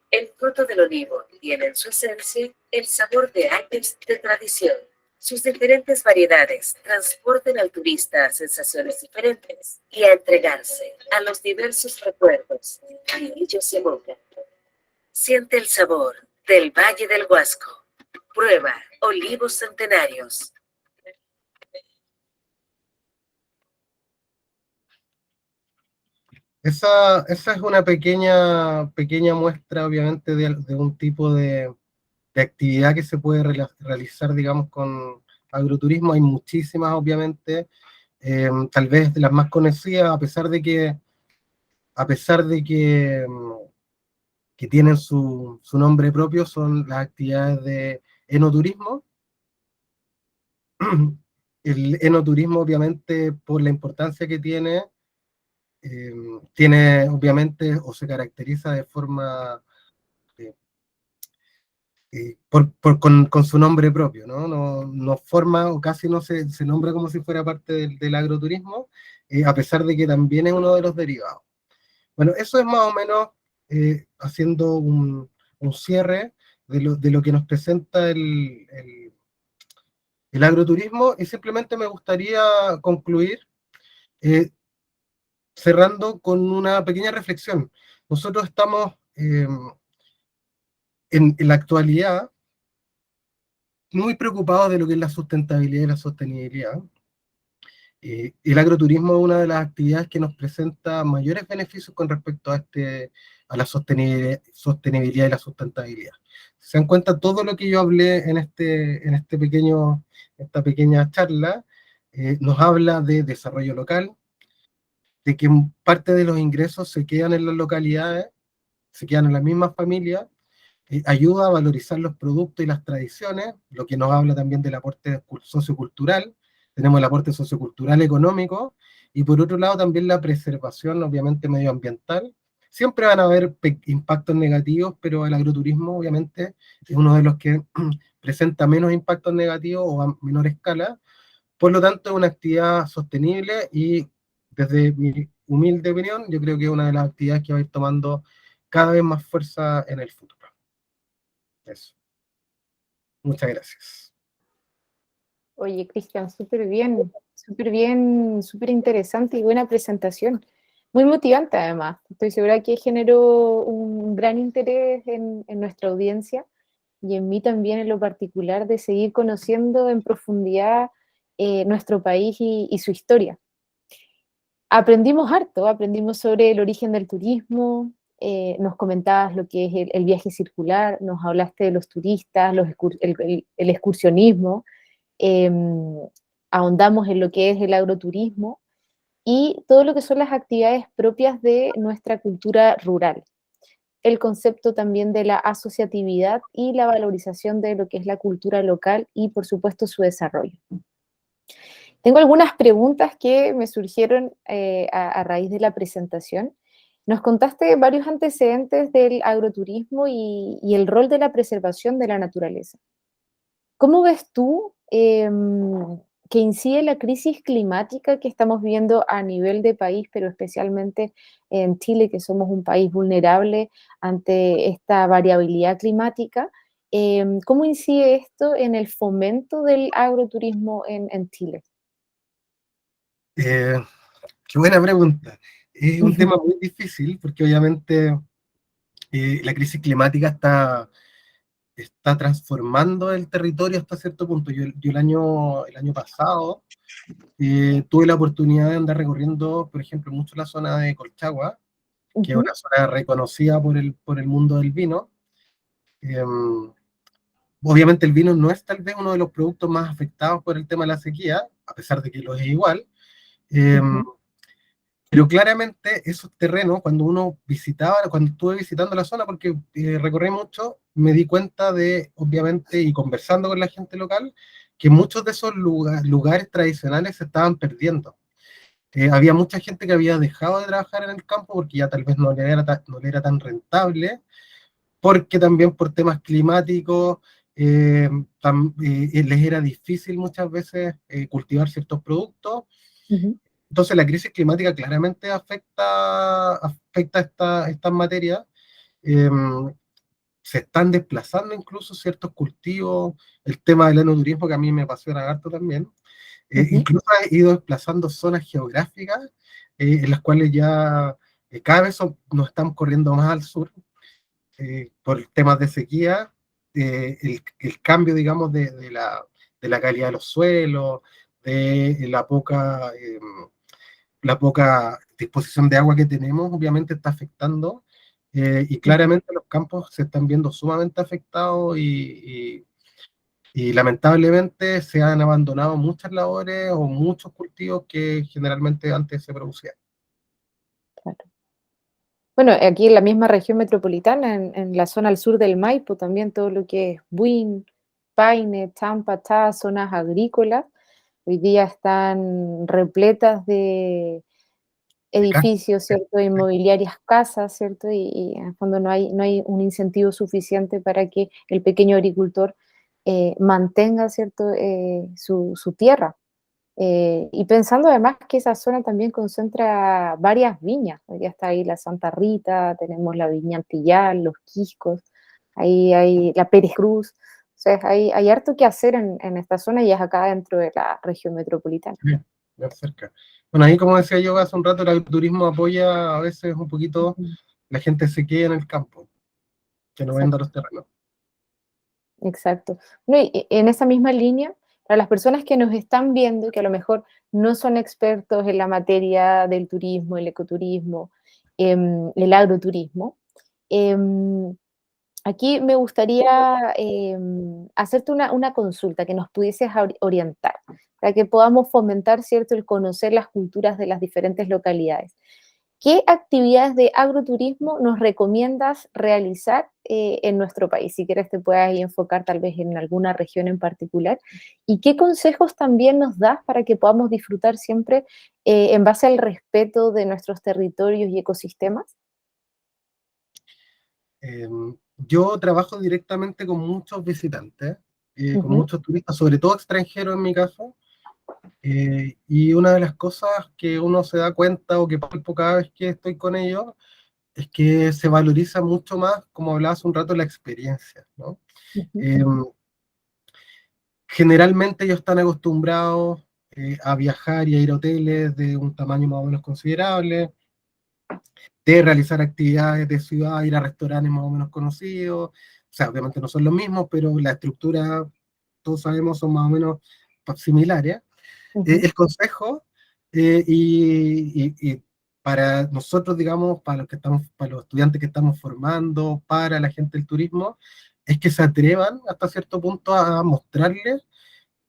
S2: El fruto del olivo tiene en su esencia el sabor de años de tradición. Sus diferentes variedades transportan al turista a sensaciones diferentes y a entregarse a los diversos recuerdos que ellos evocan. Siente el sabor del Valle del Huasco. Prueba olivos centenarios. Esa es una pequeña muestra, obviamente, de un tipo de actividad que se puede realizar, digamos, con agroturismo. Hay muchísimas, obviamente, tal vez de las más conocidas, a pesar de que tienen su nombre propio, son las actividades de enoturismo. El enoturismo, obviamente, por la importancia que eh, tiene, obviamente, o se caracteriza de forma eh, con su nombre propio, ¿no? No forma o casi no se nombra como si fuera parte del agroturismo, a pesar de que también es uno de los derivados. Bueno, eso es más o menos haciendo un cierre de lo que nos presenta el agroturismo, y simplemente me gustaría concluir eh, cerrando con una pequeña reflexión. Nosotros estamos en la actualidad muy preocupados de lo que es la sustentabilidad y la sostenibilidad. El agroturismo es una de las actividades que nos presenta mayores beneficios con respecto a la sostenibilidad y la sustentabilidad. Se dan cuenta todo lo que yo hablé esta pequeña charla, nos habla de desarrollo local, de que parte de los ingresos se quedan en las localidades, se quedan en las mismas familias, ayuda a valorizar los productos y las tradiciones, lo que nos habla también del aporte sociocultural. Tenemos el aporte sociocultural económico, y por otro lado también la preservación, obviamente, medioambiental. Siempre van a haber impactos negativos, pero el agroturismo, obviamente, es uno de los que presenta menos impactos negativos o a menor escala. Por lo tanto, es una actividad sostenible y, desde mi humilde opinión, yo creo que es una de las actividades que va a ir tomando cada vez más fuerza en el futuro. Eso. Muchas gracias.
S1: Oye, Cristian, súper bien, súper bien, súper interesante y buena presentación. Muy motivante además. Estoy segura que generó un gran interés en nuestra audiencia y en mí también en lo particular de seguir conociendo en profundidad nuestro país y su historia. Aprendimos harto, aprendimos sobre el origen del turismo, nos comentabas lo que es el viaje circular, nos hablaste de los turistas, el excursionismo, eh, ahondamos en lo que es el agroturismo y todo lo que son las actividades propias de nuestra cultura rural. El concepto también de la asociatividad y la valorización de lo que es la cultura local y, por supuesto, su desarrollo. Tengo algunas preguntas que me surgieron a raíz de la presentación. Nos contaste varios antecedentes del agroturismo y el rol de la preservación de la naturaleza. ¿Cómo ves tú que incide la crisis climática que estamos viendo a nivel de país, pero especialmente en Chile, que somos un país vulnerable ante esta variabilidad climática? ¿Cómo incide esto en el fomento del agroturismo en Chile?
S2: Eh, Qué buena pregunta. Es un tema muy difícil porque obviamente la crisis climática está transformando el territorio hasta cierto punto. Yo el año pasado tuve la oportunidad de andar recorriendo, por ejemplo, mucho la zona de Colchagua, que es
S1: Ujú,
S2: una zona reconocida por el mundo del vino. Eh, Obviamente el vino no es tal vez uno de los productos más afectados por el tema de la sequía, a pesar de que lo es igual. Eh,
S1: ujú,
S2: Pero claramente esos terrenos, cuando estuve visitando la zona, porque recorrí mucho, me di cuenta de, obviamente, y conversando con la gente local, que muchos de esos lugares tradicionales se estaban perdiendo. Había mucha gente que había dejado de trabajar en el campo porque ya tal vez no le era tan rentable, porque también por temas climáticos les era difícil muchas veces cultivar ciertos productos.
S1: ujú,
S2: Entonces la crisis climática claramente afecta estas materias. Eh, Se están desplazando incluso ciertos cultivos, el tema del enoturismo que a mí me apasiona harto también.
S1: ujú,
S2: Incluso ha ido desplazando zonas geográficas en las cuales ya cada vez nos estamos corriendo más al sur por temas de sequía, el cambio, digamos, de la calidad de los suelos, de la poca disposición de agua que tenemos, obviamente está afectando, y
S1: ujú.
S2: claramente los campos se están viendo sumamente afectados y lamentablemente se han abandonado muchas labores o muchos cultivos que generalmente antes se producían.
S1: Claro. Bueno, aquí en la misma región metropolitana, en la zona al sur del Maipo, también todo lo que es Buin, Paine, Champachá, zonas agrícolas, hoy día están repletas de
S2: Acá,
S1: edificios, ¿cierto? De inmobiliarias, casas, ¿cierto? Y en el fondo no hay un incentivo suficiente para que el pequeño agricultor mantenga, ¿cierto? Su tierra. Y pensando además que esa zona también concentra varias viñas, ya está ahí la Santa Rita, tenemos la Viña Antillal, los Quiscos, ahí hay la Pérez Cruz, o sea, hay harto que hacer en esta zona y es acá dentro de la región metropolitana.
S2: sí, bien cerca. Bueno, ahí como decía yo hace un rato, el turismo apoya a veces un poquito,
S1: Ujú,
S2: la gente se queda en el campo, que no venda los
S1: exacto.
S2: terrenos.
S1: Exacto. No, y en esa misma línea, para las personas que nos están viendo, que a lo mejor no son expertos en la materia del turismo, el ecoturismo, el agroturismo, em, aquí me gustaría hacerte una consulta, que nos pudieses orientar, para que podamos fomentar, ¿cierto?, el conocer las culturas de las diferentes localidades. ¿Qué actividades de agroturismo nos recomiendas realizar en nuestro país? Si quieres te puedas ahí enfocar tal vez en alguna región en particular. ¿Y qué consejos también nos das para que podamos disfrutar siempre en base al respeto de nuestros territorios y ecosistemas?
S2: Yo trabajo directamente con muchos visitantes, con
S1: Ujú,
S2: muchos turistas, sobre todo extranjeros en mi caso, y una de las cosas que uno se da cuenta o que palpo cada vez que estoy con ellos es que se valoriza mucho más, como hablaba hace un rato, la experiencia, ¿no?
S1: ujú,
S2: Eh, Generalmente ellos están acostumbrados a viajar y a ir a hoteles de un tamaño más o menos considerable, de realizar actividades de ciudad, ir a restaurantes más o menos conocidos. O sea, obviamente no son los mismos, pero la estructura, todos sabemos, son más o menos similares.
S1: Ujú,
S2: El consejo, y para nosotros, digamos, para los que estamos, para los estudiantes que estamos formando, para la gente del turismo, es que se atrevan hasta cierto punto a mostrarles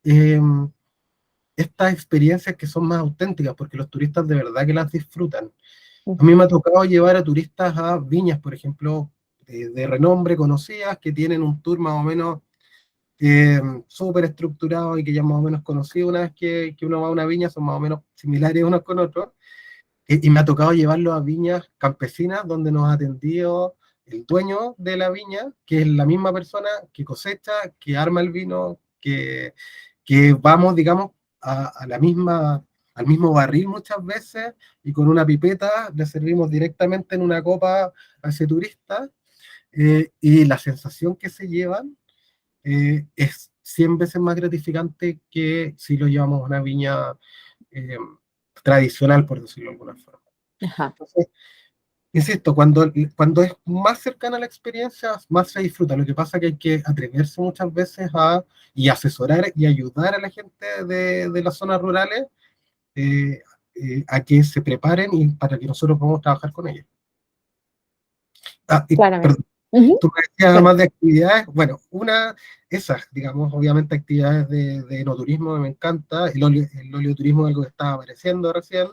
S2: eh, estas experiencias que son más auténticas, porque los turistas de verdad que las disfrutan. A mí
S1: ujú,
S2: me ha tocado llevar a turistas a viñas, por ejemplo, de renombre conocidas, que tienen un tour más o menos súper estructurado y que ya más o menos conocido. Una vez que uno va a una viña, son más o menos similares unos con otros. Y me ha tocado llevarlos a viñas campesinas donde nos ha atendido el dueño de la viña, que es la misma persona que cosecha, que arma el vino, que vamos, digamos, a la misma, al mismo barril muchas veces, y con una pipeta le servimos directamente en una copa a ese turista, y la sensación que se llevan es 100 veces más gratificante que si lo llevamos a una viña eh, tradicional, por decirlo de alguna forma.
S1: ajá,
S2: Entonces, insisto, cuando es más cercana a la experiencia, más se disfruta. Lo que pasa es que hay que atreverse muchas veces y asesorar y ayudar a la gente de las zonas rurales, eh, a que se preparen y para que nosotros podamos trabajar con ellos.
S1: claramente.
S2: Perdón,
S1: Ujú,
S2: tú me decías
S1: bueno,
S2: más de actividades. Bueno, esas, digamos, obviamente actividades de enoturismo me encanta. El oleoturismo es algo que estaba apareciendo recién.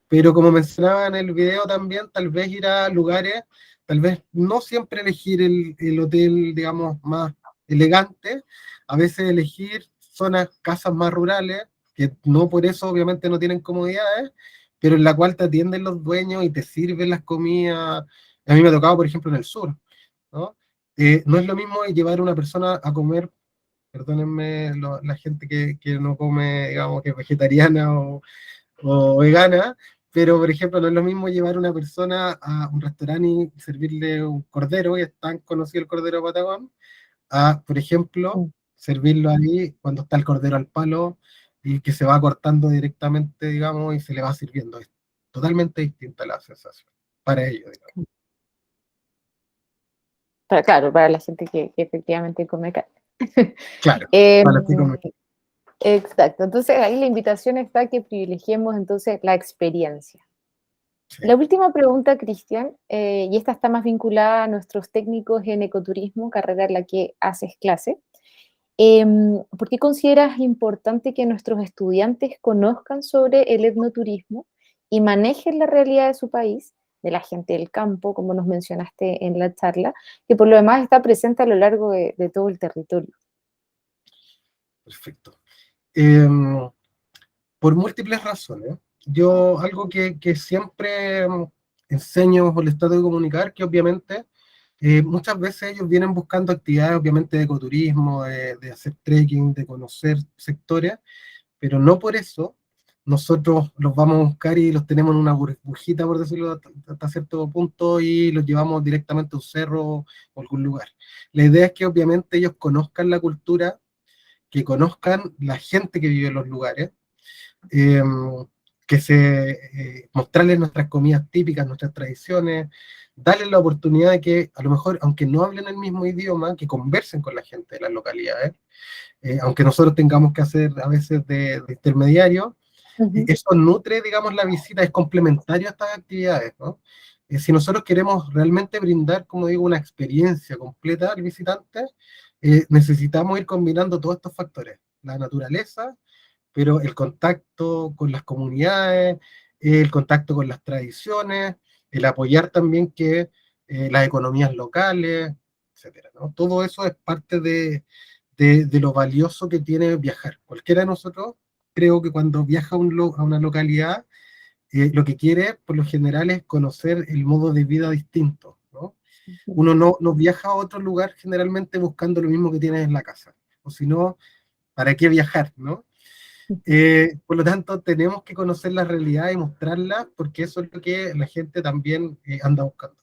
S2: Pero como mencionaba en el video también, tal vez ir a lugares, tal vez no siempre elegir el hotel, digamos, más elegante, a veces elegir zonas, casas más rurales, que no por eso obviamente no tienen comodidades, pero en la cual te atienden los dueños y te sirven las comidas. A mí me ha tocado, por ejemplo, en el sur, ¿no? No es lo mismo llevar a una persona a comer, perdónenme la gente que no come, digamos, que es vegetariana o vegana, pero por ejemplo no es lo mismo llevar a una persona a un restaurante y servirle un cordero, y es tan conocido el cordero patagón, a, por ejemplo,
S1: mm,
S2: servirlo ahí cuando está el cordero al palo y que se va cortando directamente, digamos, y se le va sirviendo. Es totalmente distinta la sensación para ellos, digamos.
S1: claro, para la gente que efectivamente come carne.
S2: Claro,
S1: Em,
S2: para los que comen.
S1: exacto, entonces ahí la invitación está a que privilegiemos entonces la experiencia.
S2: Sí,
S1: La última pregunta, Cristian, y esta está más vinculada a nuestros técnicos en ecoturismo, carrera en la que haces clase. ¿Por qué consideras importante que nuestros estudiantes conozcan sobre el etnoturismo y manejen la realidad de su país, de la gente del campo, como nos mencionaste en la charla, que por lo demás está presente a lo largo de todo el territorio?
S2: perfecto. Em, por múltiples razones. Yo, algo que siempre enseño o les trato de comunicar, que obviamente muchas veces ellos vienen buscando actividades, obviamente, de ecoturismo, de hacer trekking, de conocer sectores, pero no por eso nosotros los vamos a buscar y los tenemos en una burbujita, por decirlo hasta cierto punto, y los llevamos directamente a un cerro o algún lugar. La idea es que obviamente ellos conozcan la cultura, que conozcan la gente que vive en los lugares, eh, mostrarles nuestras comidas típicas, nuestras tradiciones, darles la oportunidad de que, a lo mejor, aunque no hablen el mismo idioma, que conversen con la gente de las localidades, aunque nosotros tengamos que hacer a veces de intermediario,
S1: Ujú,
S2: eso nutre, digamos, la visita, es complementario a estas actividades, ¿no? Si nosotros queremos realmente brindar, como digo, una experiencia completa al visitante, necesitamos ir combinando todos estos factores: la naturaleza, pero el contacto con las comunidades, el contacto con las tradiciones, el apoyar también que las economías locales, etcétera, ¿no? Todo eso es parte de lo valioso que tiene viajar. Cualquiera de nosotros, creo que cuando viaja a una localidad, lo que quiere, por lo general, es conocer el modo de vida distinto, ¿no?
S1: ujú.
S2: Uno no viaja a otro lugar generalmente buscando lo mismo que tienes en la casa, o si no, ¿para qué viajar, no? Por lo tanto, tenemos que conocer la realidad y mostrarla, porque eso es lo que la gente también anda buscando.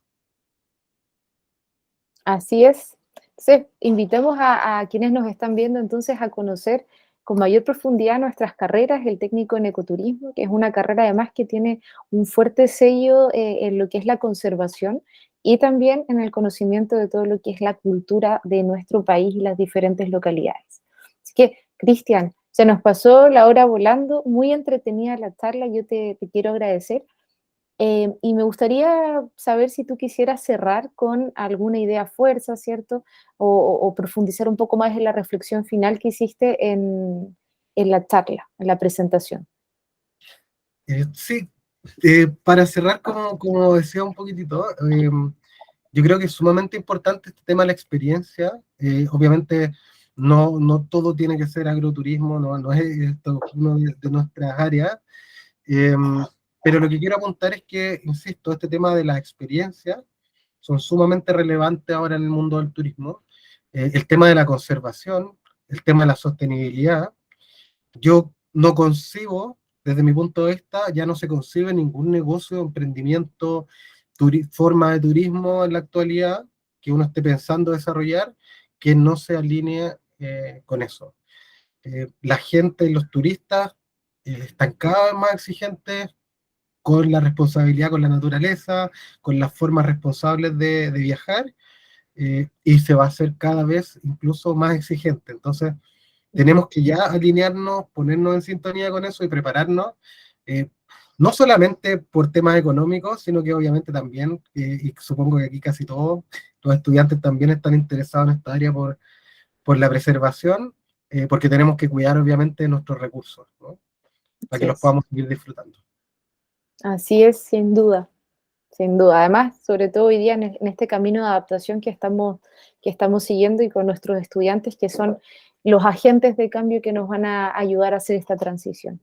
S1: Así es. Entonces, invitemos a quienes nos están viendo entonces a conocer con mayor profundidad nuestras carreras, el técnico en ecoturismo, que es una carrera además que tiene un fuerte sello en lo que es la conservación y también en el conocimiento de todo lo que es la cultura de nuestro país y las diferentes localidades. Así que, Cristian, se nos pasó la hora volando, muy entretenida la charla, yo te quiero agradecer. Y me gustaría saber si tú quisieras cerrar con alguna idea fuerza, ¿cierto? O profundizar un poco más en la reflexión final que hiciste en la charla, en la presentación.
S2: Sí, para cerrar, como decía un poquitito, yo creo que es sumamente importante este tema de la experiencia. Obviamente, no todo tiene que ser agroturismo, no es esto uno de nuestras áreas. Pero lo que quiero apuntar es que, insisto, este tema de la experiencia son sumamente relevantes ahora en el mundo del turismo. El tema de la conservación, el tema de la sostenibilidad. Yo no concibo, desde mi punto de vista, ya no se concibe ningún negocio, emprendimiento, forma de turismo en la actualidad que uno esté pensando desarrollar que no se alinee con eso. La gente y los turistas están cada vez más exigentes con la responsabilidad con la naturaleza, con las formas responsables de viajar, y se va a hacer cada vez incluso más exigente. Entonces, tenemos que ya alinearnos, ponernos en sintonía con eso y prepararnos, eh, no solamente por temas económicos, sino que obviamente también, y supongo que aquí casi todos los estudiantes también están interesados en esta área por la preservación, porque tenemos que cuidar obviamente nuestros recursos, ¿no? Para que
S1: Así
S2: los
S1: es.
S2: podamos seguir disfrutando.
S1: Así es, sin duda. Sin duda. Además, sobre todo hoy día en este camino de adaptación que estamos siguiendo y con nuestros estudiantes, que son los agentes de cambio que nos van a ayudar a hacer esta transición.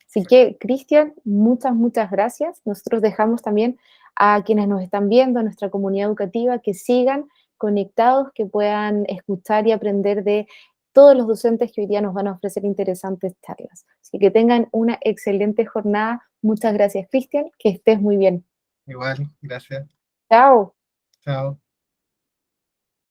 S1: Así que, Cristian, muchas gracias. Nosotros dejamos también a quienes nos están viendo, a nuestra comunidad educativa, que sigan conectados, que puedan escuchar y aprender de todos los docentes que hoy día nos van a ofrecer interesantes charlas. Así que tengan una excelente jornada. Muchas gracias, Cristian. Que estés muy bien.
S2: Igual, gracias.
S1: Chao.
S2: Chao.